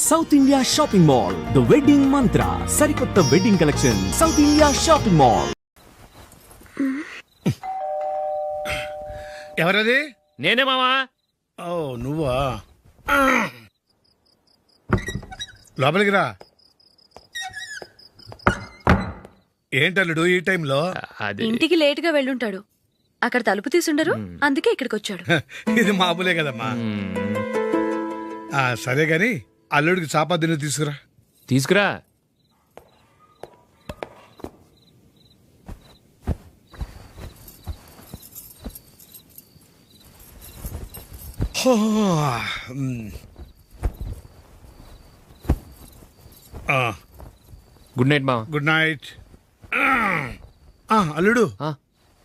South India shopping mall, the wedding మంత్ర, సరికొత్త wedding collection, south India shopping mall. ఎవరది? నేనే మామా. ఓ నువ్వా? లోపలికి రా. ఏంటల్లుడు ఈ టైంలో? ఇంటికి లేట్ గా వెళ్ళుంటాడు. అక్కడ తలుపు తీసుండరు, అందుకే ఇక్కడికి వచ్చాడు. ఇది మామూలే కదమ్మా. సరే గాని అల్లుడికి చాపాదిని తీసుకురా. తీసుకురా. గుడ్ నైట్ మామ. Good night. అల్లుడు,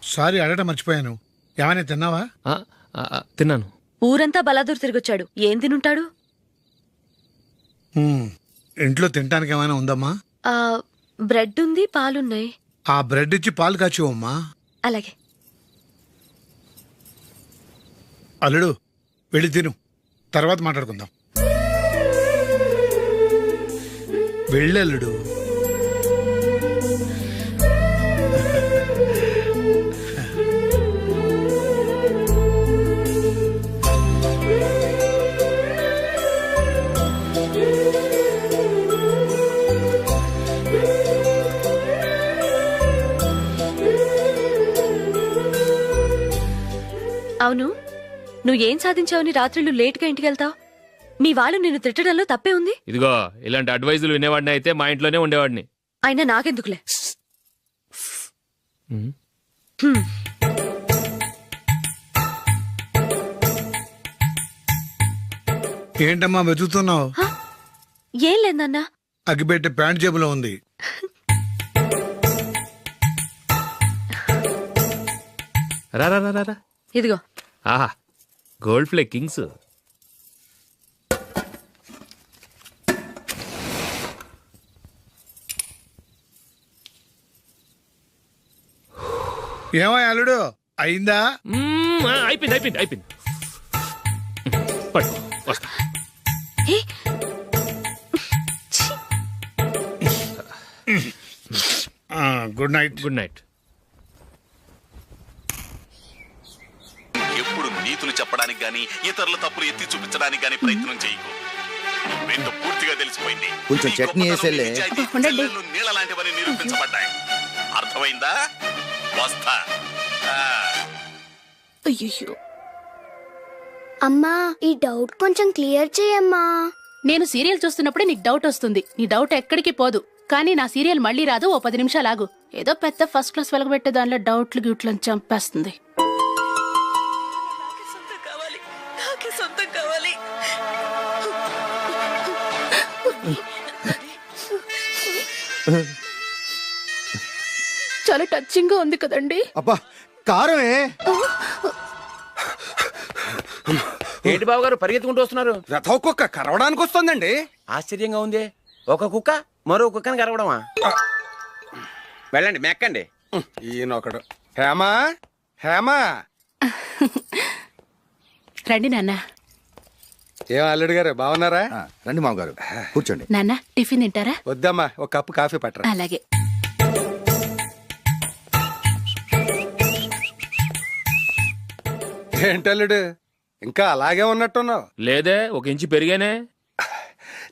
సారీ అడగటం మర్చిపోయాను. ఏమైనా తిన్నావా? తిన్నాను. ఊరంతా బలాదూర్ తిరిగొచ్చాడు, ఏం తినుంటాడు? ఇంట్లో తినడానికి ఏమైనా ఉందమ్మా? బ్రెడ్ ఉంది, పాలున్నాయి. ఆ బ్రెడ్ ఇచ్చి పాలు కాచివమ్మా. అలాగే. అల్లుడు వెళ్ళి తిను, తర్వాత మాట్లాడుకుందాం. వెళ్ళి అల్లుడు. అవును, నువ్వేం సాధించావని రాత్రులు లేట్గా ఇంటికి వెళ్తావు? మీ వాళ్ళు నిన్ను తిట్టడంలో తప్పే ఉంది. ఇదిగో ఇలాంటి అడ్వైజులు వినేవాడిని అయితే మా ఇంట్లోనే ఉండేవాడిని. అయినా నాకెందుకులే. ఏంటమ్మా వెతుకుతున్నావు? ఏం లేదన్నా. అగ్గిపెట్టే ప్యాంట్ జేబులో ఉంది. రా రా రా రా. ఇదిగో. ఆహా, గోల్డ్ ఫ్లే కింగ్స్. ఏమో అల్లుడు, అయిందా? అయిపోయింది అయిపోయింది అయిపోయింది. పట్టు, వస్తా. Good night. Good night. ఎప్పుడు నీతులు చెప్పడానికి గాని ఇతరుల తప్పులు ఎత్తి చూపించడానికి గాని ప్రయత్నం చేయకు. రెండు పూర్తిగా తెలిసిపోయింది. కొంచెం చట్నీ వేసేలే. నీళ్ళ లాంటివని నిరూపించబడ్డాయి. అర్థమైందా? వస్తా. అయ్యో అమ్మా, ఈ డౌట్ కొంచెం క్లియర్ చేయమ్మా. నేను సీరియల్ చూస్తున్నప్పుడే నీకు డౌట్ వస్తుంది. నీ డౌట్ ఎక్కడికి పోదు. కానీ నా సీరియల్ మళ్ళీ రాదు. ఓ 10 నిమిషాలు ఆగు. ఏదో పెద్ద ఫస్ట్ క్లాస్ వెలగబెట్టే దానిలో డౌట్లు గ్యూట్లను చంపేస్తుంది. చాలా టచింగ్ గా ఉంది కదండి. అబ్బా కారమే. ఏంటి బాబు గారు పరిగెత్తుకుంటూ వస్తున్నారు? రథం కుక్క కరవడానికి వస్తుందండి. ఆశ్చర్యంగా ఉంది. ఒక కుక్క మరో కుక్కని కరవడమా? వెళ్ళండి, మెక్కండి. ఈయనొకడు. హేమా హేమా. రండి నాన్న. ఏం అల్లుడు గారు బాగున్నారా? రండి మామగారు కూర్చోండి. నాన్న టిఫిన్ తింటారా? వద్దమ్మా, ఒక కప్పు కాఫీ పట్టరా. అలాగే. ఏంటల్లుడు ఇంకా అలాగే ఉన్నట్టున్నావు? లేదే, 1 ఇంచు పెరిగానే.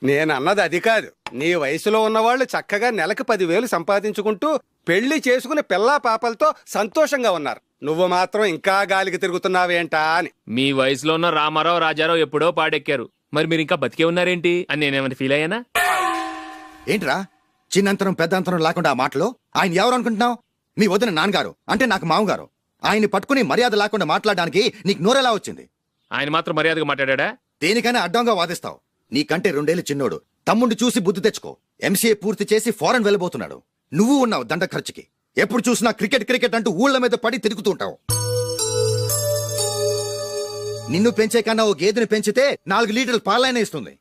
నేను అన్నది అది కాదు. నీ వయసులో ఉన్నవాళ్ళు చక్కగా నెలకు 10,000 సంపాదించుకుంటూ పెళ్లి చేసుకుని పిల్లా పాపలతో సంతోషంగా ఉన్నారు. నువ్వు మాత్రం ఇంకా గాలికి తిరుగుతున్నావేంటా అని. మీ వయసులో ఉన్న రామారావు రాజారావు ఎప్పుడో పాడెక్కారు. మరి మీరు ఇంకా బతికే ఉన్నారేంటి అని నేనేమైనా ఫీల్ అయ్యానా? ఏంట్రా చిన్నంతరం పెద్దంతరం లేకుండా ఆ మాటలు? ఆయన ఎవరు అనుకుంటున్నావు? మీ వదిన నాన్నగారు, అంటే నాకు మామగారు. ఆయన్ని పట్టుకుని మర్యాద లేకుండా మాట్లాడడానికి నీకు నోరెలా వచ్చింది? ఆయన మాత్రం మర్యాదగా మాట్లాడా? దేనికైనా అడ్డంగా వాదిస్తావు. నీకంటే 2 ఏళ్లు చిన్నోడు. తమ్ముడు చూసి బుద్ధి తెచ్చుకో. ఎంసీఏ పూర్తి చేసి ఫారెన్ వెళ్ళబోతున్నాడు. నువ్వు ఉన్నావు దండ ఖర్చుకి. ఎప్పుడు చూసినా క్రికెట్ క్రికెట్ అంటూ ఊళ్ళ మీద పడి తిరుగుతుంటావు. నిన్ను పెంచే కన్నా ఓ గేదెని పెంచితే 4 లీటర్లు పాలైనా ఇస్తుంది.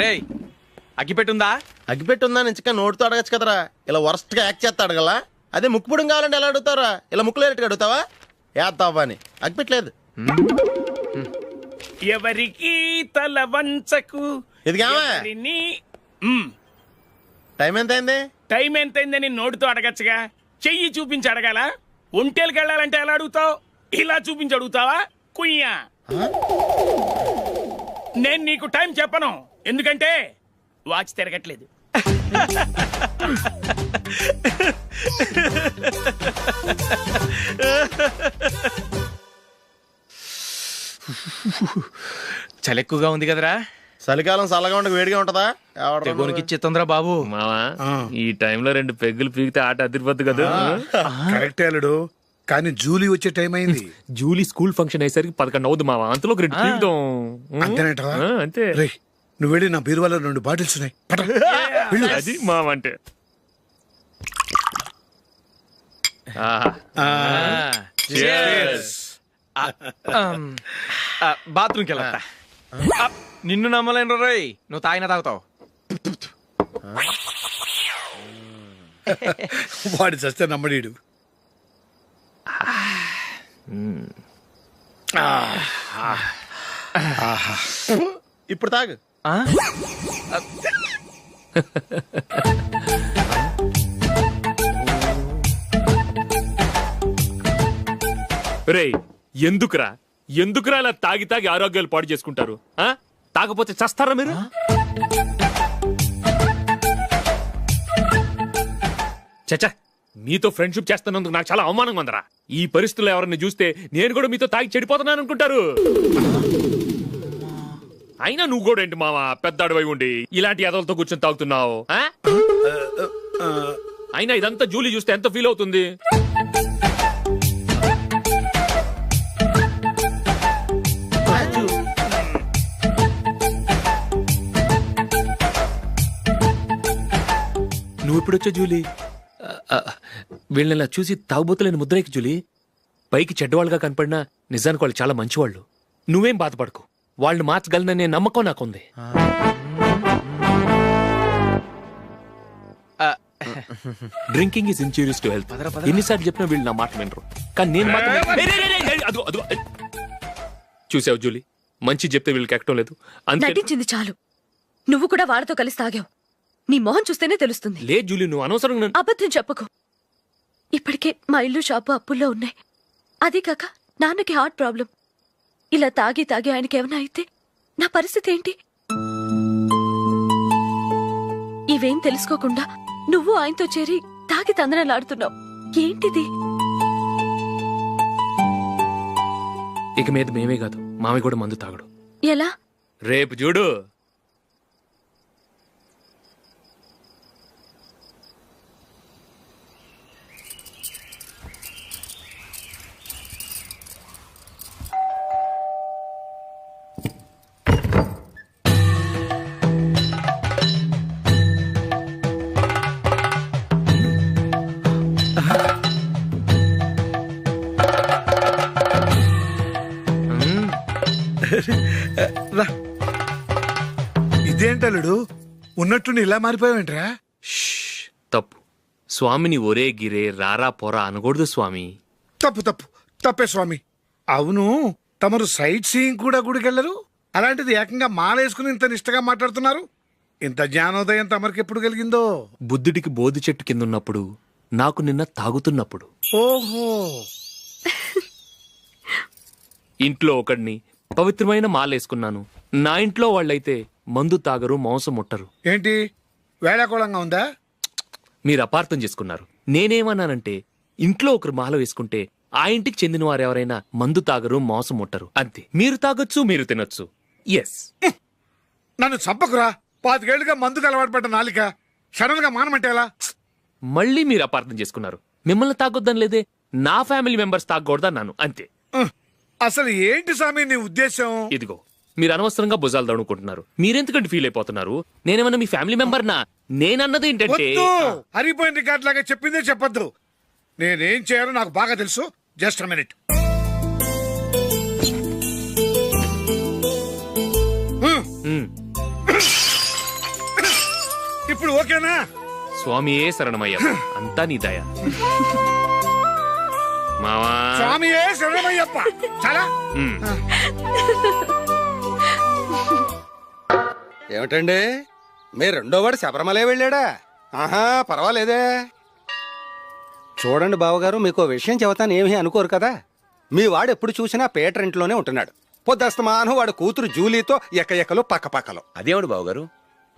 రేయ్, అగ్గిపెట్టుందా? అగ్గిపెట్టుందా నుంచి నోటితో అడగచ్చు కదరా. ఇలా వరస్ట్ గా యాక్ట్ చేస్తా అడగలా? అదే ముక్కుపుడం కావాలంటే ఎలా అడుగుతారా? ఇలా ముక్కులేటట్టు అడుగుతావా? వేస్తావా అని అగ్గిపెట్టలేదు. ఎవరికి తల వంచకు. ఇది కావా టైం ఎంత అయింది? టైం ఎంతైందని నోటితో అడగచ్చుగా, చెయ్యి చూపించి అడగాల? ఒంటేలకు వెళ్ళాలంటే ఎలా అడుగుతావు? ఇలా చూపించి అడుగుతావా? కుయ్యా, నేను నీకు టైం చెప్పను, ఎందుకంటే వాచ్ తిరగట్లేదు. చలి ఎక్కువగా ఉంది కదరా. చలికాలం చల్లగా ఉండక వేడిగా ఉంటదా? తెగోనికి ఇచ్చేతుందిరా బాబు. మావా ఈ టైంలో 2 పెగ్గులు పీకితే ఆట అదిరిపోద్దు కదా. కరెక్ట్ అల్లుడు, కానీ జూలీ వచ్చే టైం అయింది. జూలీ స్కూల్ ఫంక్షన్ అయ్యేసరికి 11 అవుద్ది మావా, అంతలో 2 పీకుతాం. అంతేనేటవా? అంతే. రేయ్, నువ్వు వెళ్ళి నా బీరువాలో 2 బాటిల్స్ ఉన్నాయి, పట. వెళ్ళు. అది మావా అంటే. బాత్రూమ్కి వెళ్ళా. నిన్ను నమ్మలేను రోయ్, నువ్వు తాగినా తాగుతావు. వాడి చస్తే నమ్మడీడు. ఇప్పుడు తాగు. రేయ్, ఎందుకురా ఇలా తాగి తాగి ఆరోగ్యాలు పాడు చేసుకుంటారు? తాగపోతే చస్తారా మీరు? చచ్చా, మీతో ఫ్రెండ్షిప్ చేస్తున్నందుకు నాకు చాలా అవమానంగా ఉందరా. ఈ పరిస్థితుల్లో ఎవరిని చూస్తే నేను కూడా మీతో తాగి చెడిపోతున్నాను అనుకుంటారు. అయినా నువ్వు కూడా ఏంటి మావా, పెద్ద అడవై ఉండి ఇలాంటి ఎదలతో కూర్చొని తాగుతున్నావు? అయినా ఇదంతా జూలీ చూస్తే ఎంత ఫీల్ అవుతుంది? నువ్వు ఎప్పుడొచ్చా జూలీ? వీళ్ళని చూసి తాగుబోతులేని ముద్రేకి జూలీ. పైకి చెడ్డవాళ్ళుగా కనపడినా నిజానికి వాళ్ళు చాలా మంచివాళ్ళు. నువ్వేం బాధపడకు, వాళ్ళని మార్చగలననే నమ్మకం నాకుంది. Drinking is injurious to health. ఎన్నిసార్లు చెప్పినా వీళ్ళు నా మాట వినరు, కానీ నేను మాత్రం. చూసావు జూలీ, మంచి చెప్తే వీళ్ళకి ఎక్కడం లేదు. నటించింది చాలు. నువ్వు కూడా వాళ్ళతో కలిసి తాగావు. నీ మొహం చూస్తేనే తెలుస్తుంది. లే జూలీ, నువ్వు అనవసరంగా అబద్ధం చెప్పకు. ఇప్పటికే మా ఇల్లు షాపు అప్పుల్లో ఉన్నాయి. అదే కాక నాన్నకి హార్ట్ ప్రాబ్లం. ఇలా తాగి తాగి ఆయనకి ఏమైనా అయితే నా పరిస్థితి ఏంటి? ఇవేం తెలుసుకోకుండా నువ్వు ఆయనతో చేరి తాగి తందనలాడుతున్నావు. ఏంటిది? ఇక మీద మేమే కాదు, మామి కూడా మందు తాగడు. ఎలా? రేపు చూడు. ఇదేంటలుడు, ఉన్నట్టుండి ఇలా మారిపోయావేంట్రా? తప్పు స్వామిని ఒరే గిరే రారా పోరా అనకూడదు స్వామి. తప్పే స్వామి. అవును, తమరు సైట్ సీయింగ్ కూడా గుడికెళ్లరు, అలాంటిది ఏకంగా మాలేసుకుని ఇంత నిష్టగా మాట్లాడుతున్నారు. ఇంత జ్ఞానోదయం తమరికి ఎప్పుడు కలిగిందో? బుద్ధుడికి బోధి చెట్టు కింద ఉన్నప్పుడు, నాకు నిన్న తాగుతున్నప్పుడు. ఓహో. ఇంట్లో ఒకడిని పవిత్రమైన మాలేసుకున్నాను. నా ఇంట్లో వాళ్ళైతే మందు తాగరు, మాంసం ముట్టరు. ఏంటి వేళాకోళంగా ఉందా? మీరు అపార్థం చేసుకున్నారు. నేనేమన్నానంటే, ఇంట్లో ఒకరు మాల వేసుకుంటే ఆ ఇంటికి చెందిన వారు ఎవరైనా మందు తాగరు, మాంసం ముట్టరు, అంతే. మీరు తాగొచ్చు, మీరు తినొచ్చు. ఎస్. నన్ను చంపకురా. 25 ఏళ్లుగా మందుకు అలవాటు పడ్డ నాలిక సడన్ గా మానమంటే ఎలా? మళ్ళీ మీరు అపార్థం చేసుకున్నారు. మిమ్మల్ని తాగొద్దని లేదే, నా ఫ్యామిలీ మెంబర్స్ తాగకూడదన్నాను, అంతే. అసలు ఏంటి స్వామి నీ ఉద్దేశం? ఇదిగో, మీరు అనవసరంగా భుజాలు దడుకుంటున్నారు. మీరెందుకంటే ఫీల్ అయిపోతున్నారు? నేనేమన్నా మీ ఫ్యామిలీ మెంబర్నా? నేనన్నది ఏంటంటే, హరిపోయిన రికార్డ్ లాగా చెప్పిందే చెప్పొద్దు. నేనేం చేయాలో నాకు బాగా తెలుసు. Just a minute. ఇప్పుడు ఓకేనా? స్వామియే శరణమయ్య, అంతా నీ దయ. మావా స్వామియే శరణమయ్యప్ప. చాలా ఏమిటండి మీ రెండోవాడు శబరిమలే వెళ్ళాడా? ఆహా, పర్వాలేదే. చూడండి బావగారు, మీకు ఓ విషయం చెబుతాను, ఏమీ అనుకోరు కదా. మీ వాడు ఎప్పుడు చూసినా పేటర్ ఇంట్లోనే ఉంటున్నాడు. పొద్దస్తమానం వాడు కూతురు జూలీతో ఎక్కలు పక్కపక్కలు. అదేమిటి బావగారు,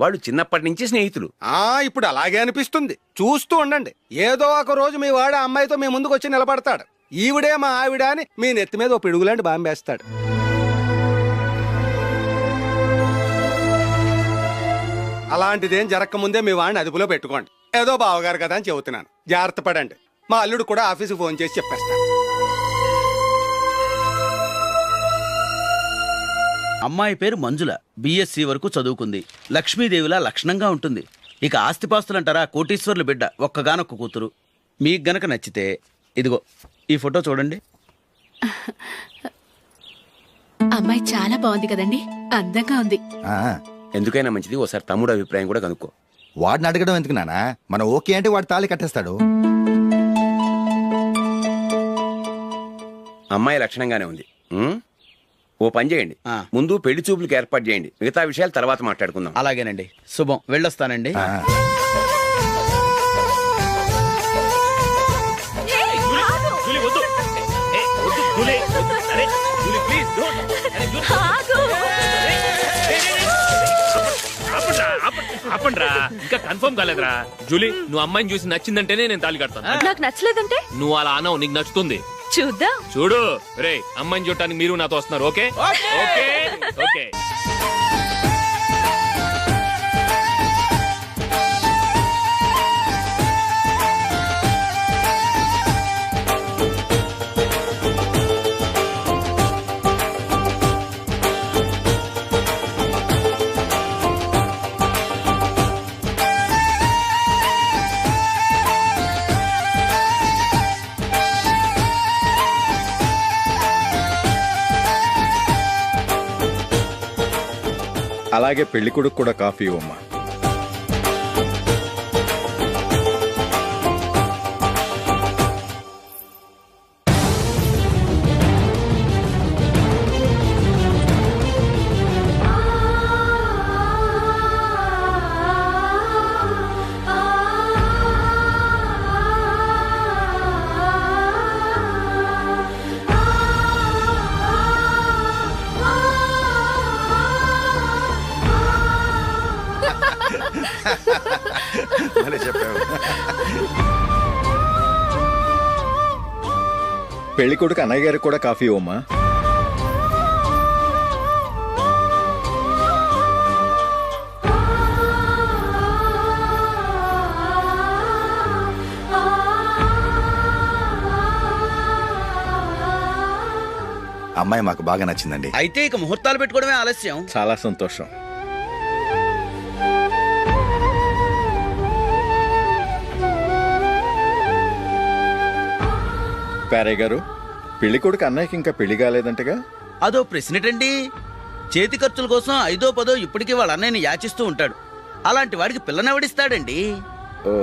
వాళ్ళు చిన్నప్పటి నుంచి స్నేహితులు. ఇప్పుడు అలాగే అనిపిస్తుంది. చూస్తూ ఉండండి, ఏదో ఒక రోజు మీ వాడు ఆ అమ్మాయితో మీ ముందుకు వచ్చి నిలబడతాడు. ఈవిడే మా ఆవిడ అని మీ నెత్తి మీద ఓ పిడుగులాంటి బాంబేస్తాడు. అలాంటిదేం జరగకముందే మీ వాడిని అదుపులో పెట్టుకోండి. ఏదో బావగారు కదా అని చెబుతున్నాను, జాగ్రత్త పడండి. మా అల్లుడు కూడా ఆఫీసుకు ఫోన్ చేసి చెప్పేస్తాను. అమ్మాయి పేరు మంజుల, బిఎస్సి వరకు చదువుకుంది. లక్ష్మీదేవిలా లక్షణంగా ఉంటుంది. ఇక ఆస్తిపాస్తులంటారా, కోటీశ్వర్లు బిడ్డ, ఒక్కగానొక్క కూతురు. మీకు గనక నచ్చితే ఇదిగో ఈ ఫోటో చూడండి. అమ్మాయి చాలా బాగుంది కదండి, అందంగా ఉంది. ఎందుకైనా మంచిది ఓసారి తమ్ముడు అభిప్రాయం కూడా కనుక్కో. వాడిని అడగడం ఎందుకు నానా, మనం ఓకే అంటే వాడు తాళి కట్టేస్తాడు. అమ్మాయి లక్షణంగానే ఉంది. ఓ పని చేయండి, ముందు పెళ్లి చూపులకు ఏర్పాటు చేయండి, మిగతా విషయాలు తర్వాత మాట్లాడుకుందాం. అలాగేనండి, శుభం, వెళ్ళొస్తానండి. ఆపండ్రా, ఇంకా కన్ఫర్మ్ కాలేదురా. జూలీ, నువ్వు అమ్మాయిని చూసి నచ్చిందంటేనే నేను తాళి కడతాను. నాకు నచ్చలేదంటే నువ్వు అలా అనవు, నీకు నచ్చుతుంది. చూద్దాం. చూడు రే, అమ్మాయిని చూడటానికి మీరు నాతో వస్తున్నారు. Okay okay okay. అలాగే పెళ్లి కొడుకు కూడా కాఫీ ఇవ్వమ్మా. పెళ్లి కొడుకు అన్నయ్య గారికి కూడా కాఫీ ఇవ్వమ్మా. అమ్మాయి మాకు బాగా నచ్చిందండి. అయితే ఇక ముహూర్తాలు పెట్టుకోవడమే ఆలస్యం. చాలా సంతోషం. పేరయ్య గారు, పెళ్లి కొడుకు అన్నయ్యకి ఇంకా పెళ్లి కాలేదంటగా? అదో ప్రశ్నటండి. చేతి ఖర్చుల కోసం 5దో 10దో ఇప్పటికీ వాళ్ళ అన్నయ్యని యాచిస్తూ ఉంటాడు. అలాంటి వాడికి పిల్లనెవడిస్తాడండి? ఓ,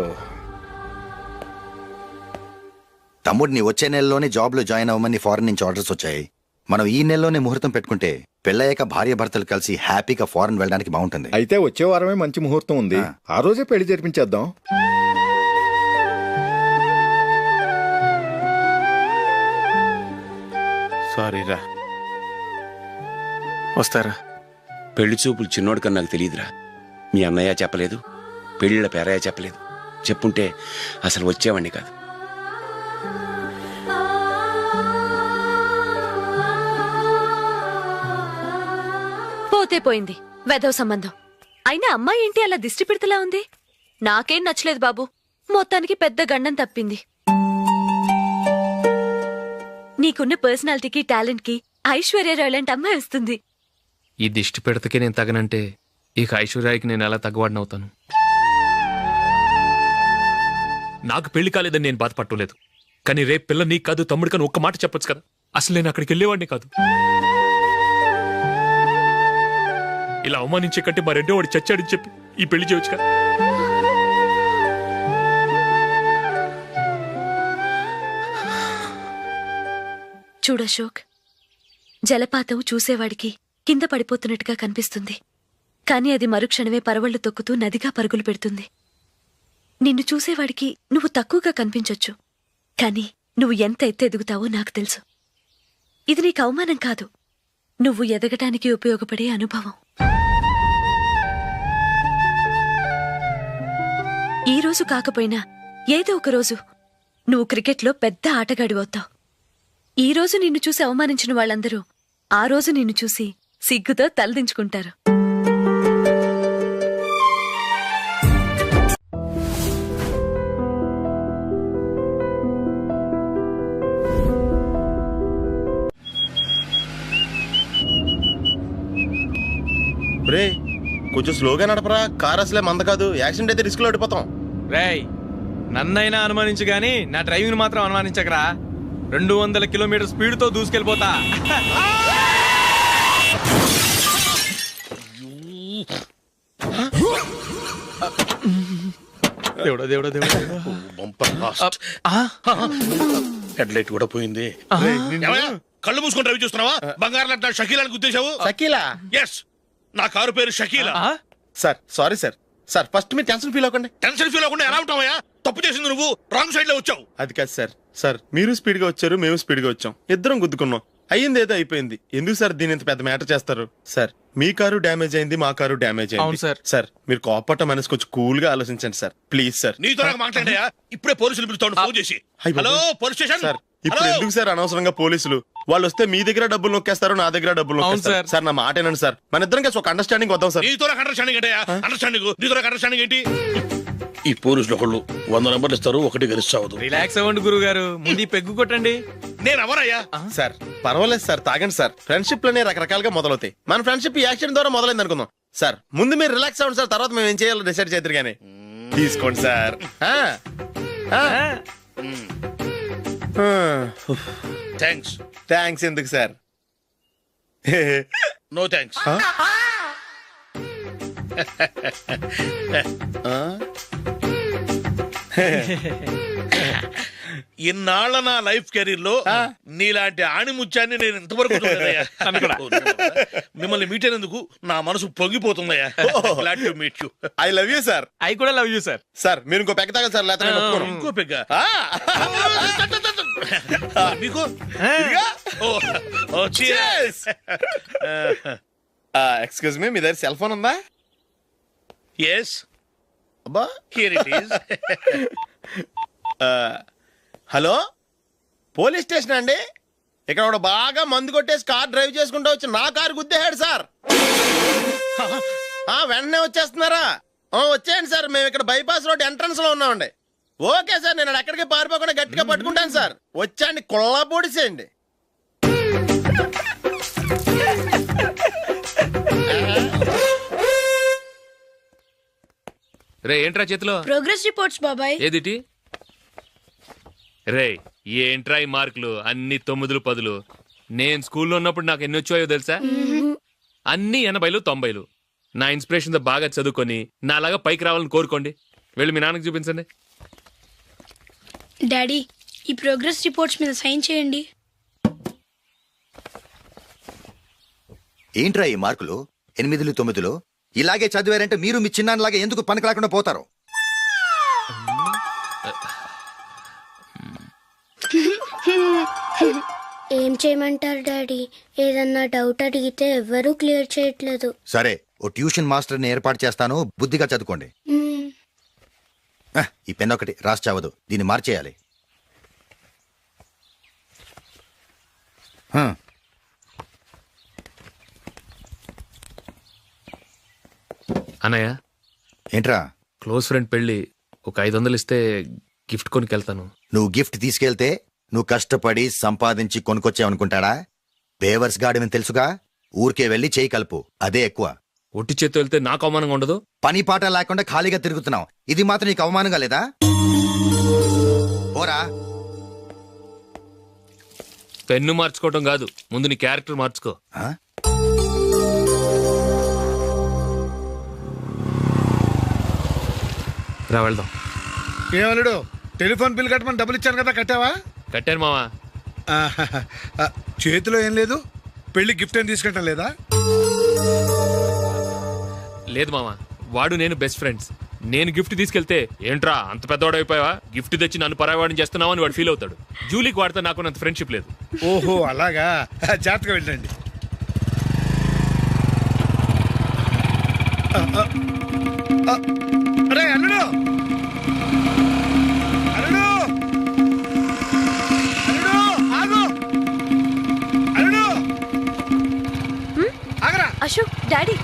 తమ్ముడిని వచ్చే నెలలోనే జాబ్ లో జాయిన్ అవ్వమని ఫారెన్ నుంచి ఆర్డర్స్ వచ్చాయి. మనం ఈ నెలలోనే ముహూర్తం పెట్టుకుంటే పెళ్ళయ్యాక భార్య భర్తలు కలిసి హ్యాపీగా ఫారెన్ వెళ్ళడానికి బాగుంటుంది. అయితే వచ్చే వారమే మంచి ముహూర్తం ఉంది, ఆ రోజే పెళ్లి జరిపించేద్దాం. సారీరా, వస్తారా? పెళ్లి చూపులు చిన్నోడు కన్నా నాకు తెలియదురా. మీ అన్నయ్య చెప్పలేదు, పెళ్ళిళ్ళ పేరయ్య చెప్పలేదు. చెప్పుంటే అసలు వచ్చేవాడిని కాదు. పోతే పోయింది వెధవ సంబంధం. అయినా అమ్మాయి ఏంటి అలా దిష్టి పెడతలా ఉంది? నాకేం నచ్చలేదు బాబు. మొత్తానికి పెద్ద గండం తప్పింది. నీకున్న పర్సనాలిటీకి టాలెంట్ కి ఐశ్వర్యరాయ్ లాంటి అమ్మాయి వస్తుంది. ఈ దిష్టి పెడతకే నేను తగనంటే ఇక ఐశ్వర్యాకి నేను ఎలా తగ్గవాడినవుతాను? నాకు పెళ్లి కాలేదని నేను బాధపట్టలేదు, కానీ రేపు పిల్ల నీకు కాదు తమ్ముడు కానీ ఒక్క మాట చెప్పొచ్చు కదా. అసలు నేను అక్కడికి వెళ్ళేవాడిని కాదు. ఇలా అవమానించే కంటే మా రెండో వాడు చచ్చాడని చెప్పి ఈ పెళ్లి చేయొచ్చు కదా. చూడశోక్, జలపాతం చూసేవాడికి కింద పడిపోతున్నట్టుగా కనిపిస్తుంది. కాని అది మరుక్షణమే పరవళ్లు తొక్కుతూ నదిగా పరుగులు పెడుతుంది. నిన్ను చూసేవాడికి నువ్వు తక్కువగా కనిపించొచ్చు, కాని నువ్వు ఎంత ఎత్తు ఎదుగుతావో నాకు తెలుసు. ఇది నీకు అవమానం కాదు, నువ్వు ఎదగటానికి ఉపయోగపడే అనుభవం. ఈ రోజు కాకపోయినా ఏదో ఒక రోజు నువ్వు క్రికెట్లో పెద్ద ఆటగాడివవుతావు. ఈ రోజు నిన్ను చూసి అవమానించిన వాళ్ళందరూ ఆ రోజు నిన్ను చూసి సిగ్గుతో తలదించుకుంటారు. రే కొంచెం స్లోగా నడపరా, కార్ అసలే మంద కాదు, యాక్సిడెంట్ అయితే రిస్క్ లో ఓడిపోతాం. రేయ్ నన్నైనా అనుమానించు గాని నా డ్రైవింగ్ మాత్రం అనుమానించకరా. 200 కిలోమీటర్ స్పీడ్ తో దూసుకెళ్ళిపోతా. దేవుడా దేవుడా దేవుడా, హెడ్ లైట్ కూడా పోయింది. కళ్ళు మూసుకొని రవి చూస్తున్నావా? బంగారం లాంటి షకీలాని గుర్తించావు? షకీలా? ఎస్, నా కారు పేరు Shakeela. Sir sorry sir. Sir first మీరు టెన్షన్ ఫీల్ అవ్వకండి. టెన్షన్ ఫీల్ అవ్వకుండా ఎలా ఉంటావయ్యా? తప్పు చేసింది నువ్వు, రాంగ్ సైడ్ లో వచ్చావు. అది కాదు సార్. సార్ మీరు స్పీడ్ గా వచ్చారు, మేము స్పీడ్ గా వచ్చాం, ఇద్దరం గుద్దుకున్నాం. అయ్యింది ఏదో అయిపోయింది. ఎందుకు సార్ దీని ఇంత పెద్ద మ్యాటర్ చేస్తారు? సార్ మీ కారు డ్యామేజ్ అయింది, మా కారు డ్యామేజ్ అయింది. సార్ సార్ మీరు కోపట్ట మనసు కొంచెం కూల్ గా ఆలోచించండి సార్, ప్లీజ్ సార్. నీతో నాకు మాట్లాడాయా? ఇప్పుడే పోలీసులు పిలుస్తాను, ఫోన్ చేసి. Hello police station. సార్ ఇప్పుడు ఎందుకు సార్ అనవసరంగా పోలీసులు? వాళ్ళు వస్తే మీ దగ్గర డబ్బులు నొక్కేస్తారు, నా దగ్గర డబ్బులు నొక్కేస్తారు. సార్ నా మాట ఏనండి సార్, మన ఇద్దరం కలిసి ఒక అండర్స్టాండింగ్ వద్దాం సార్. నీతో నాకు అండర్స్టాండింగ్ అంటే అండర్స్టాండింగ్, నీతో నాకు అండర్స్టాండింగ్ ఏంటి? ఈ పోలీసులు ఒకళ్ళు 100 నెంబర్లు ఇస్తారు, ఒకటి గెలుస్తావు. రిలాక్స్ అవ్వండి గురువు గారు, ముందు పెగ్గు కొట్టండి. నేను ఎవరయ్యా? సార్ పర్వాలేదు సార్, తాగండి సార్. ఫ్రెండ్షిప్ లోనే రకరకాలుగా మొదలవుతాయి. మన ఫ్రెండ్షిప్ ఈ యాక్సిడెంట్ ద్వారా మొదలైంది అనుకుందాం. సార్ ముందు మీరు రిలాక్స్ అవ్వండి సార్, తర్వాత మేము ఏం చేయాలో డిసైడ్ చేద్దరు గానీ. తీసుకోండి సార్. థ్యాంక్స్. థ్యాంక్స్ ఎందుకు సార్? No thanks. ఇన్నాళ్ళ నా లైఫ్ కెరీర్ లో నీలాంటి ఆణిముత్యాన్ని నేను ఇంతవరకు చూడలేదయ్యా. మిమ్మల్ని మీట్ అయినందుకు నా మనసు పొంగిపోతుందయ్యా. Glad to meet you. I love you sir. I కూడా లవ్ యూ సార్. సార్ మీరు ఇంకో పెగ్గ తాగండి సార్, లేకపోతే నేను ఒప్పుకోను. ఇంకో పెగ్గ మీకు? ఎక్స్క్యూజ్ మీ, మీ దగ్గర సెల్ ఫోన్ ఉందా? ఎస్. అబ్బా here it is. Hello police station అండి. ఇక్కడ ఒకడు బాగా మందు కొట్టేసి కార్ డ్రైవ్ చేసుకుంటూ వచ్చి నా కారు గుద్దేశాడు సార్. వెంటనే వచ్చేస్తున్నారా? వచ్చేయండి సార్, మేము ఇక్కడ బైపాస్ రోడ్ ఎంట్రన్స్ లో ఉన్నామండి. ఓకే సార్, నేను ఎక్కడికి పారిపోకుండా గట్టిగా పట్టుకుంటాను సార్. వచ్చాండి, కుళ్ళ పొడిసేయండి. రే ఏంట్రా చేతిలో? ప్రోగ్రెస్ రిపోర్ట్స్ బాబాయ్. ఏదిటి? రే ఏంట్రా ఈ మార్కులు అన్ని 9లు 10లు? నేను స్కూల్లో ఉన్నప్పుడు నాకు ఎన్ని వచ్చాయో తెలుసా? అన్ని 80లు 90లు. నా ఇన్స్పిరేషన్ తో బాగా చదువుకొని నాలాగా పైకి రావాలని కోరుకోండి. వెళ్ళి మీ నాన్నకి చూపించండి. డాడీ ఈ ప్రోగ్రెస్ రిపోర్ట్స్ మీద సైన్ చేయండి. ఏంట్రా ఈ మార్కులు 8లు 9లు? ఇలాగే చదివారంటే మీరు మీ చిన్నాన్నలాగా ఎందుకు పనికి లేకుండా పోతారు? ఏం చేయమంటారు డాడీ? ఏదన్నా డౌట్ అడిగితే ఎవ్వరూ క్లియర్ చేయట్లేదు. సరే, ఓ ట్యూషన్ మాస్టర్ని ఏర్పాటు చేస్తాను, బుద్ధిగా చదువుకోండి. ఈ పెన్ ఒకటి రాసి చావదు, దీన్ని మార్చేయాలి. అన్నయ్య ఏంట్రా? క్లోజ్ ఫ్రెండ్ పెళ్లి, ఒక 500 ఇస్తే గిఫ్ట్ కొనుకెళ్తాను. నువ్వు గిఫ్ట్ తీసుకెళ్తే నువ్వు కష్టపడి సంపాదించి కొనుక్కొచ్చావనుకుంటాడా? బేవర్స్ గాడమని తెలుసుగా, ఊరికే వెళ్ళి చేయి కలుపు, అదే ఎక్కువ. ఒట్టి చేత్తో వెళ్తే నాకు అవమానంగా ఉండదు? పని పాట లేకుండా ఖాళీగా తిరుగుతున్నావు, ఇది మాత్రం నీకు అవమానంగా లేదా? పోరా. పెన్ను మార్చుకోవటం కాదు, ముందు నీ క్యారెక్టర్ మార్చుకో. రా వెళ్దాం. ఏమన్నాడు? టెలిఫోన్ బిల్ కట్టమని డబ్బులు ఇచ్చాను కదా, కట్టావా? కట్టాను మావా. చేతిలో ఏం లేదు, పెళ్లి గిఫ్ట్ ఏం తీసుకుంటాం లేదా? లేదు మామ, వాడు నేను బెస్ట్ ఫ్రెండ్స్. నేను గిఫ్ట్ తీసుకెళ్తే ఏంట్రా అంత పెద్దవాడు అయిపోయావా, గిఫ్ట్ తెచ్చి నన్ను పరాయవాడిని చేస్తున్నావు అని వాడు ఫీల్ అవుతాడు. జూలీకి వాడితే నాకు అంత ఫ్రెండ్షిప్ లేదు. ఓహో అలాగా, జాగ్రత్తగా వెళ్ళండి. అరే అల్లుడు, అల్లుడు, అల్లుడు, ఆగు, అల్లుడు, ఆగరా. అశోక్, డాడీ.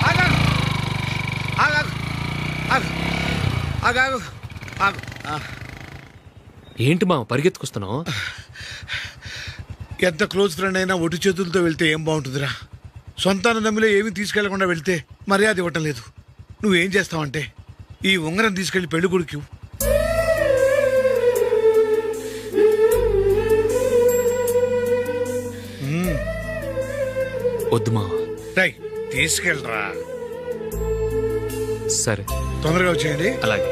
ఆగు, ఆగు, ఆగు, ఆగు, ఆగు. ఏంటి మామ పరిగెత్తుకొస్తున్నావు? ఎంత క్లోజ్ ఫ్రెండ్ అయినా ఒటి చేతులతో వెళ్తే ఏం బాగుంటుందిరా. సొంతాన దమ్మిలో ఏమీ తీసుకెళ్లకుండా వెళ్తే మర్యాద ఇవ్వటం లేదు. నువ్వేం చేస్తావంటే ఈ ఉంగరం తీసుకెళ్లి పెళ్లి కొడుకు వద్దు మామ. రై తీసుకెళ్ళరా. సరే తొందరగా వచ్చేయండి. అలాగే.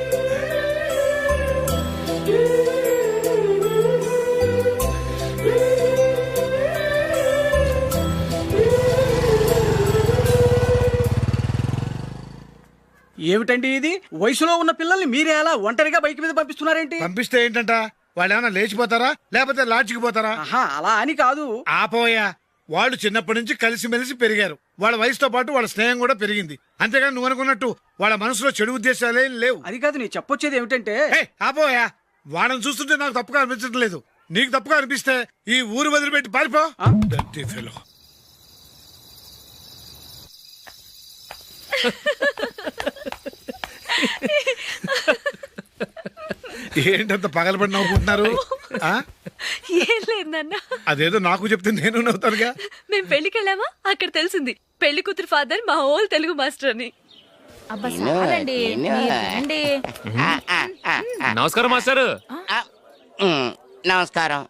ఏమిటండి ఇది? వయసులో ఉన్న పిల్లల్ని మీరే అలా ఒంటరిగా బైక్ మీద పంపిస్తున్నారేంటి? పంపిస్తే ఏంటంట, వాళ్ళు ఏమైనా లేచిపోతారా లేకపోతే లాడ్జికి పోతారా? అలా అని కాదు. ఆపోయా, వాళ్ళు చిన్నప్పటి నుంచి కలిసిమెలిసి పెరిగారు. వాళ్ళ వయసుతో పాటు వాళ్ళ స్నేహం కూడా పెరిగింది. అంతేగాని నువ్వు అనుకున్నట్టు వాళ్ళ మనసులో చెడు ఉద్దేశాలేం లేవు. అది కాదు, నేను చెప్పొచ్చేది ఏమిటంటే, ఆపోయా, వాళ్ళని చూస్తుంటే నాకు తప్పుగా అనిపించడం లేదు. నీకు తప్పుగా అనిపిస్తే ఈ ఊరు వదిలిపెట్టి పారిపో. Dirty fellow. ఏంటంత పగలబడి నవ్వుకుంటున్నారు? ఏం లేదు నాన్న. అదేదో నాకు చెప్తే నేను నవ్వుతానుగా. మేము పెళ్లికి వెళ్ళామా, అక్కడ తెలిసింది పెళ్లి కూతురు ఫాదర్ మా హోల్ తెలుగు మాస్టర్ అని. నమస్కారం మాస్టర్. నమస్కారం.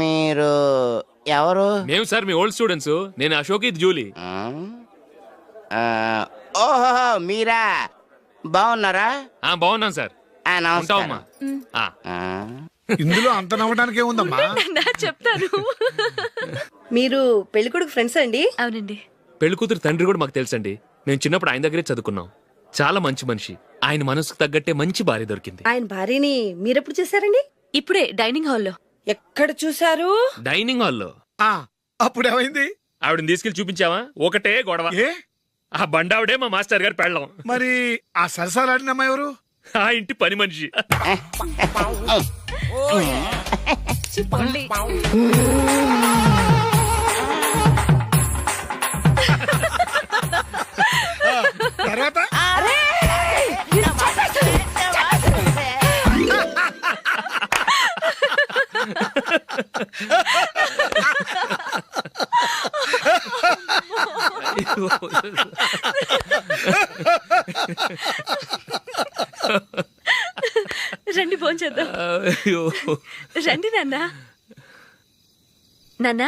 మీరు ఎవరు? మేము సార్ మీ ఓల్డ్ స్టూడెంట్స్. నేను అశోక్, ఇది జూలీ. ఓహో మీరా, బాగున్నారా? బాగున్నాను సార్. ఉంటావమ్మా. ఇందులో అంత నవ్వడానికి ఏముందమ్మా? చెప్తాను. మీరు పెళ్ళికొడుకు ఫ్రెండ్స్ అండి? అవునండి. పెళ్లి కూతురు తండ్రి కూడా మాకు తెలుసండి. మేము చిన్నప్పుడు ఆయన దగ్గరే చదువుకున్నాం. చాలా మంచి మనిషి. ఆయన మనసుకు తగ్గట్టే మంచి భార్య దొరికింది. ఆయన భార్యని మీరెప్పుడు చూసారండి? ఇప్పుడే డైనింగ్ హాల్లో. ఎక్కడ చూసారు? డైనింగ్ హాల్లో. అప్పుడు ఏమైంది? ఆవిడని తీసుకెళ్లి చూపించావా? ఒకటే గొడవ. ఆ బండావిడే మా మాస్టర్ గారు పెళ్ళం. మరి ఆ సరసాలాడిన అమ్మాయి ఎవరు? ఆ ఇంటి పని మనిషి. తర్వాత రండి భోంచేద్దాం. రండి నాన్న. నాన్న